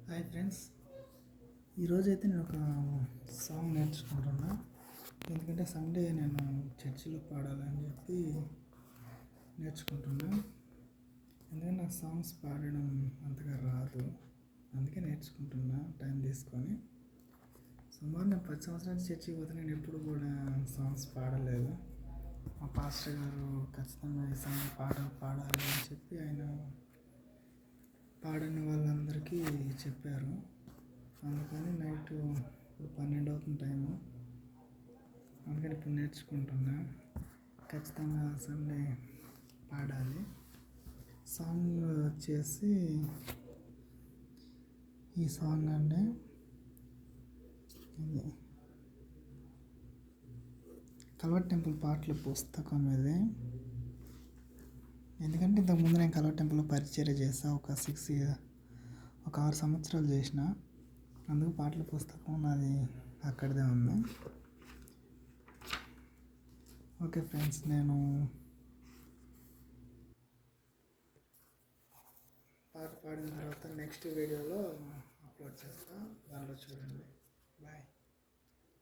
Hi friends, ఈరోజైతే నేను ఒక సాంగ్ నేర్చుకుంటున్నా. ఎందుకంటే సండే నేను చర్చిలో పాడాలని చెప్పి నేర్చుకుంటున్నా. ఎందుకంటే నాకు సాంగ్స్ పాడడం అంతగా రాదు, అందుకే నేర్చుకుంటున్నా టైం తీసుకొని. సుమారు నేను 10 సంవత్సరాల చర్చికి పోతే నేను ఎప్పుడు కూడా సాంగ్స్ పాడలేదు. మా పాస్టర్ గారు ఖచ్చితంగా ఈ సాంగ్ పాడాలి అని చెప్పి ఆయన పాడని వాళ్ళందరికీ చెప్పారు. అందుకని నైట్ ఇప్పుడు 12 అవుతుంది టైము, అందుకని ఇప్పుడు నేర్చుకుంటున్నా. ఖచ్చితంగా సండే పాడాలి. సాంగ్ వచ్చేసి ఈ సాంగ్ అంటే ఇది కల్వర్ టెంపుల్ పాటల పుస్తకం ఇది. ఎందుకంటే ఇంతకుముందు నేను కల్వర్ టెంపుల్లో పరిచర్య చేస్తా, ఒక 6 సంవత్సరాలు చేసిన. అందుకు పాటల పుస్తకం నాది అక్కడిదే ఉంది. ఓకే ఫ్రెండ్స్, నేను పాట పాడిన తర్వాత నెక్స్ట్ వీడియోలో అప్లోడ్ చేస్తాను, దాంట్లో చూడండి. బాయ్.